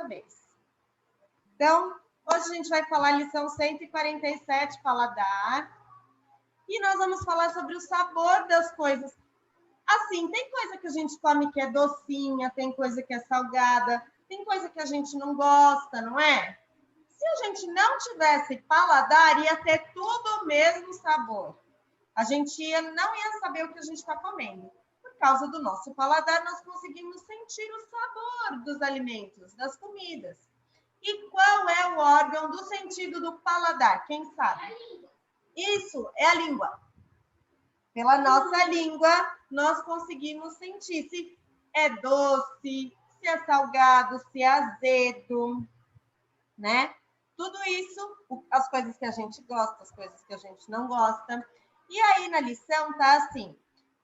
vez. Então, hoje a gente vai falar a lição 147, paladar. E nós vamos falar sobre o sabor das coisas. Assim, tem coisa que a gente come que é docinha, tem coisa que é salgada, tem coisa que a gente não gosta, não é? Se a gente não tivesse paladar, ia ter tudo o mesmo sabor. A gente não ia saber o que a gente está comendo. Por causa do nosso paladar, nós conseguimos sentir o sabor dos alimentos, das comidas. E qual é o órgão do sentido do paladar? Quem sabe? Isso é a língua. Pela nossa língua, nós conseguimos sentir se é doce, se é salgado, se é azedo, né? Tudo isso, as coisas que a gente gosta, as coisas que a gente não gosta. E aí na lição tá assim: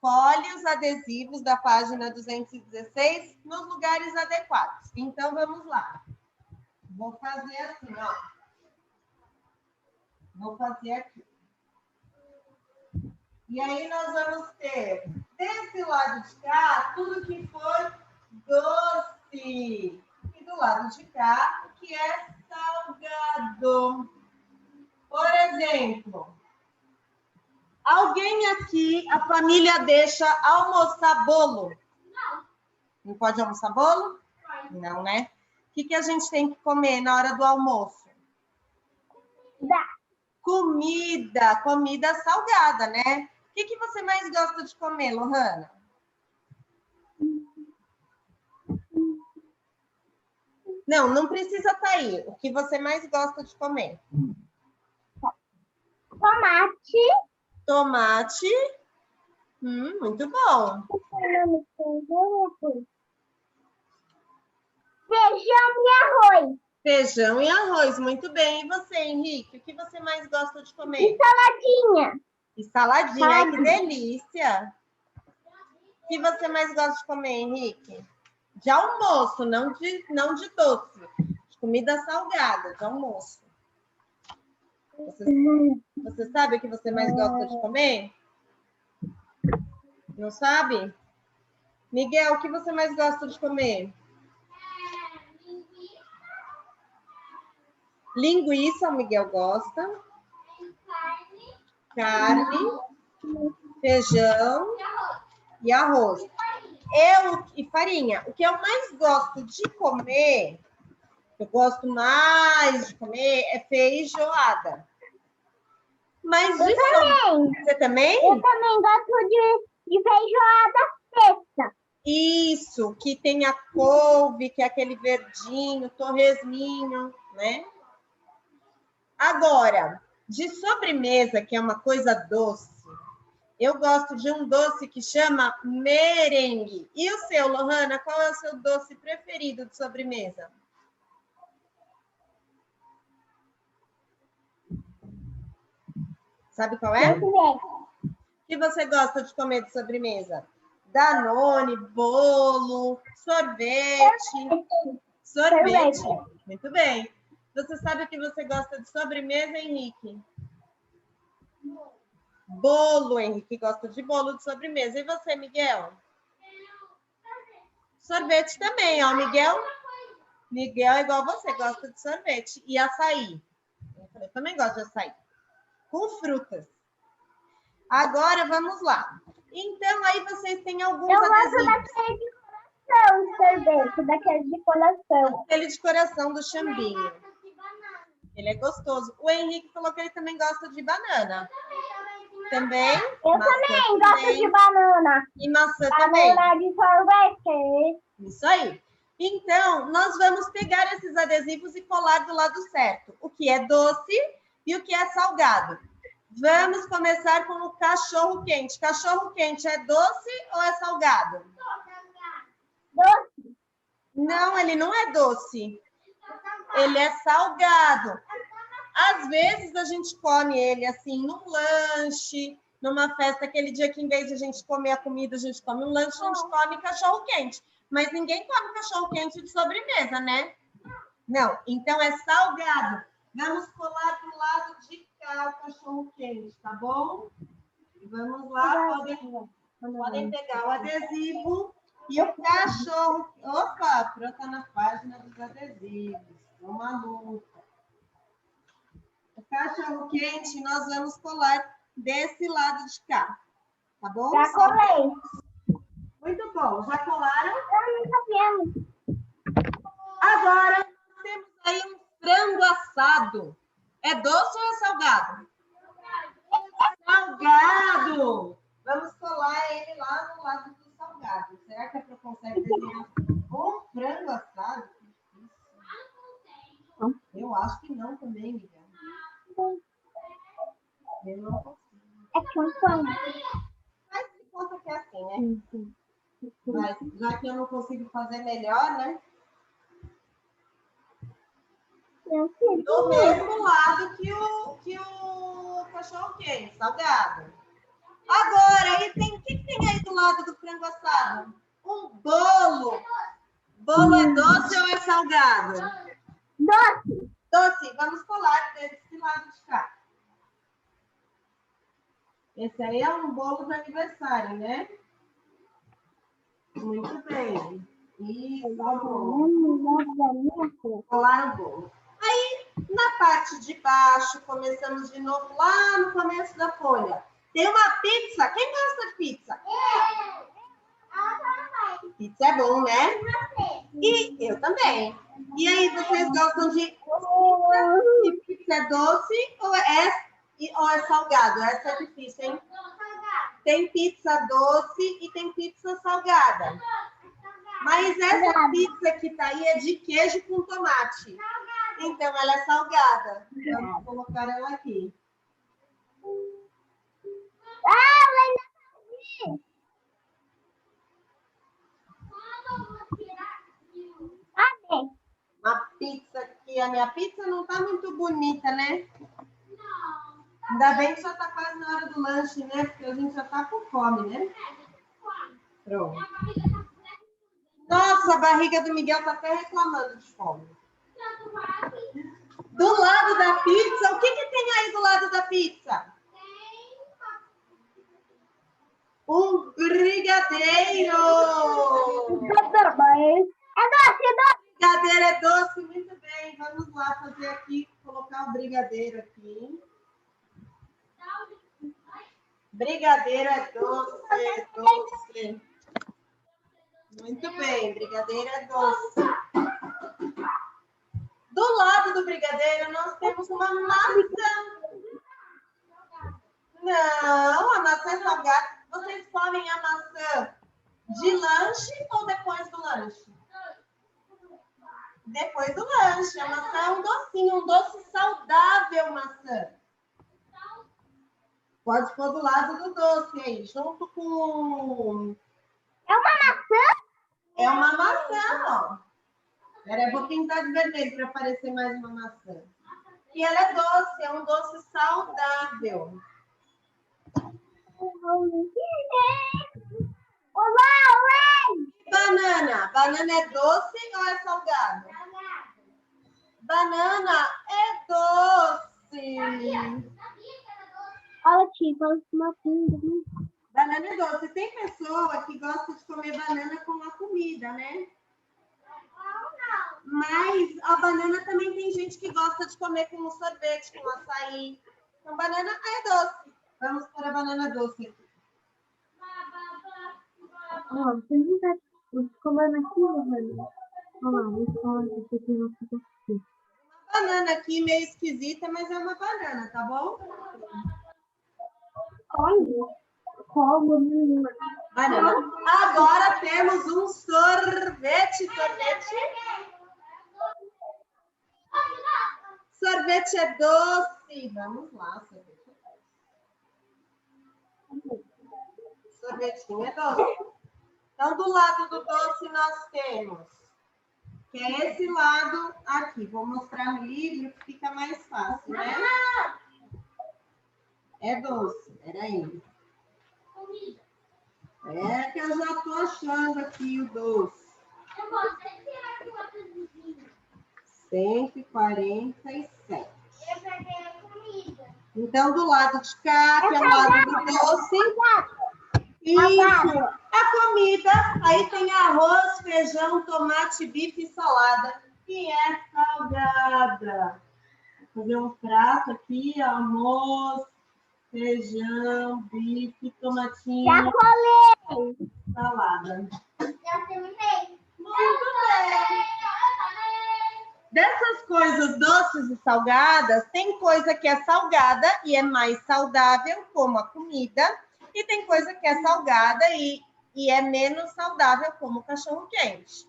colhe os adesivos da página 216 nos lugares adequados. Então vamos lá. Vou fazer assim, ó. Vou fazer aqui. E aí nós vamos ter, desse lado de cá, tudo que for doce. E do lado de cá, o que é salgado. Por exemplo, alguém aqui, a família deixa almoçar bolo? Não. Não pode almoçar bolo? Não, né? O que a gente tem que comer na hora do almoço? Comida salgada, né? O que você mais gosta de comer, Lohana? Não precisa estar aí. O que você mais gosta de comer? Tomate. Muito bom. Feijão e arroz. Feijão e arroz, muito bem. E você, Henrique, o que você mais gosta de comer? Saladinha. E saladinha, ai, que delícia. O que você mais gosta de comer, Henrique? De almoço, não de doce. De comida salgada, de almoço. Você sabe o que você mais gosta de comer? Não sabe? Miguel, o que você mais gosta de comer? Linguiça, o Miguel gosta. Carne, feijão e arroz. E farinha. O que eu mais gosto de comer, eu gosto mais de comer, é feijoada. Mas você também? Eu também gosto de feijoada fresca. Isso, que tem a couve, que é aquele verdinho, torresminho, né? Agora, de sobremesa, que é uma coisa doce, eu gosto de um doce que chama merengue. E o seu, Lohana, qual é o seu doce preferido de sobremesa? Sabe qual é? O que você gosta de comer de sobremesa? Danone, bolo, sorvete. Sorvete. Muito bem. Você sabe o que você gosta de sobremesa, Henrique? Bolo, Henrique gosta de bolo de sobremesa. E você, Miguel? Sorvete também, ó. Miguel é igual você, gosta de sorvete. E açaí. Eu também gosto de açaí. Com frutas. Agora, vamos lá. Então, aí vocês têm alguns adesivos. Eu gosto daquele de coração, sorvete. Daquele de coração. Aquele de coração do Xambinho. Ele é gostoso. O Henrique falou que ele também gosta de banana. Também? Eu também gosto de banana. E maçã também. Banana de sorvete. Isso aí. Então, nós vamos pegar esses adesivos e colar do lado certo. O que é doce e o que é salgado. Vamos começar com o cachorro quente. Cachorro quente é doce ou é salgado? Doce. Não, ele não é doce. Ele é salgado. Às vezes a gente come ele assim num lanche, numa festa, aquele dia que em vez de a gente comer a comida, a gente come um lanche, a gente come cachorro quente. Mas ninguém come cachorro quente de sobremesa, né? Não, então é salgado. Vamos colar do lado de cá o cachorro quente, tá bom? Vamos lá, podem pegar o adesivo E o cachorro... Opa, a Pro tá na página dos adesivos. Tô maluca. O cachorro quente nós vamos colar desse lado de cá. Tá bom? Já colei. Muito bom. Já colaram? Eu não sabemos. Agora, temos aí um frango assado. É doce ou é salgado? Salgado! Vamos colar ele lá no lado do salgado. Será que a Pro consegue desenhar um frango assado? Eu acho que não também, Miguel. Eu não consigo. É campanha. Mas se conta que é assim, né? Mas já que eu não consigo fazer melhor, né? Do mesmo lado que o cachorro quente, salgado. Agora, o que tem aí do lado do frango assado? Um bolo. Bolo é doce ou é salgado? Doce. Doce. Vamos colar desse lado de cá. Esse aí é um bolo de aniversário, né? Muito bem. Isso. Colar o bolo. Aí, na parte de baixo, começamos de novo lá no começo da folha. Tem uma pizza. Quem gosta de pizza? Pizza é bom, né? E eu também. E aí, vocês gostam de pizza? E pizza é doce ou é salgado? Essa é difícil, hein? Tem pizza doce e tem pizza salgada. Mas essa pizza que tá aí é de queijo com tomate. Então, ela é salgada. Vamos colocar ela aqui. Uma pizza aqui. A minha pizza não tá muito bonita, né? Ainda bem que já tá quase na hora do lanche, né? Porque a gente já tá com fome, né? Pronto. Nossa, a barriga do Miguel tá até reclamando de fome. Do lado da pizza, o que tem aí do lado da pizza? Um brigadeiro! Brigadeiro é doce, muito bem. Vamos lá fazer aqui, colocar o brigadeiro aqui. Brigadeiro é doce. Muito bem, brigadeiro é doce. Do lado do brigadeiro, nós temos uma maçã. Não, a maçã é salgada. Vocês comem a maçã de lanche ou depois do lanche? Depois do lanche. A maçã é um docinho, um doce saudável, maçã. Pode pôr do lado do doce aí, junto com... É uma maçã? É uma maçã, ó. Espera, eu vou pintar de vermelho para parecer mais uma maçã. E ela é doce, é um doce saudável. Banana. Banana é doce ou é salgado? Banana é doce. Olha, tia, fala uma pinga. Banana é doce. Tem pessoa que gosta de comer banana com a comida, né? Mas a banana também tem gente que gosta de comer com um sorvete, com açaí. Então, banana é doce. Vamos para a banana doce aqui. Ó, você não tá colando aqui, mano? Olha lá, isso aqui não fica aqui. Uma banana aqui meio esquisita, mas é uma banana, tá bom? Olha, como menina. Banana. Agora temos um sorvete. Sorvete é doce. Vamos lá, sorvete é doce. Sorvetinho é doce. Então, do lado do doce, nós temos, que é esse lado aqui. Vou mostrar no livro que fica mais fácil, né? É doce. Peraí. É que eu já tô achando aqui o doce. 147. Então, do lado de cá, que é o lado do doce. Isso. A comida, aí tem arroz, feijão, tomate, bife e salada, que é salgada. Vou fazer um prato aqui, arroz, feijão, bife, tomatinho. Já falei. Salada. Já terminei. Muito bem. Dessas coisas doces e salgadas, tem coisa que é salgada e é mais saudável, como a comida, e tem coisa que é salgada e é menos saudável, como o cachorro-quente.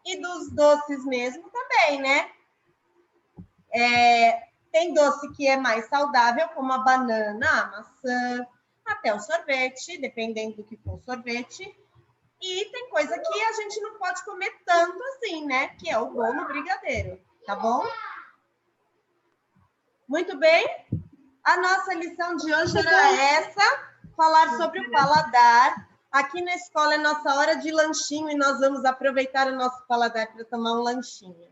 E dos doces mesmo também, né? Tem doce que é mais saudável, como a banana, a maçã, até o sorvete, dependendo do que for o sorvete. E tem coisa que a gente não pode comer tanto assim, né? Que é o bolo brigadeiro, tá bom? Muito bem? A nossa lição de hoje era essa, falar sobre o paladar. Aqui na escola é nossa hora de lanchinho e nós vamos aproveitar o nosso paladar para tomar um lanchinho.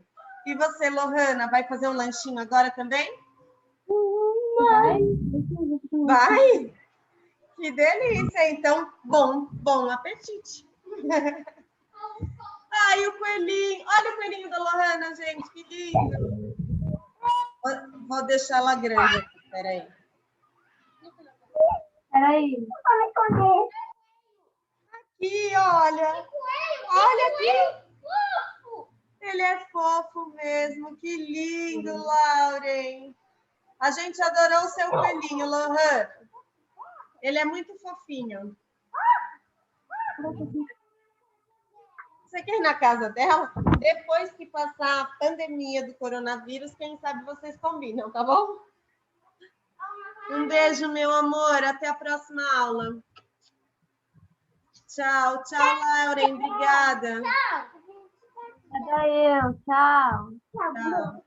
E você, Lohana, vai fazer um lanchinho agora também? Vai. Vai? Que delícia! Então, bom apetite! Ai, o coelhinho! Olha o coelhinho da Lohana, gente, que lindo! Vou deixar ela grande aqui, peraí. Peraí. Aqui, olha! Olha aqui! Ele é fofo mesmo, que lindo, Lauren! A gente adorou o seu coelhinho, Lohana. Ele é muito fofinho. Você quer ir na casa dela? Depois que passar a pandemia do coronavírus, quem sabe vocês combinam, tá bom? Um beijo, meu amor. Até a próxima aula. Tchau, tchau, Lauren. Obrigada. Cadê eu? Tchau. Tchau.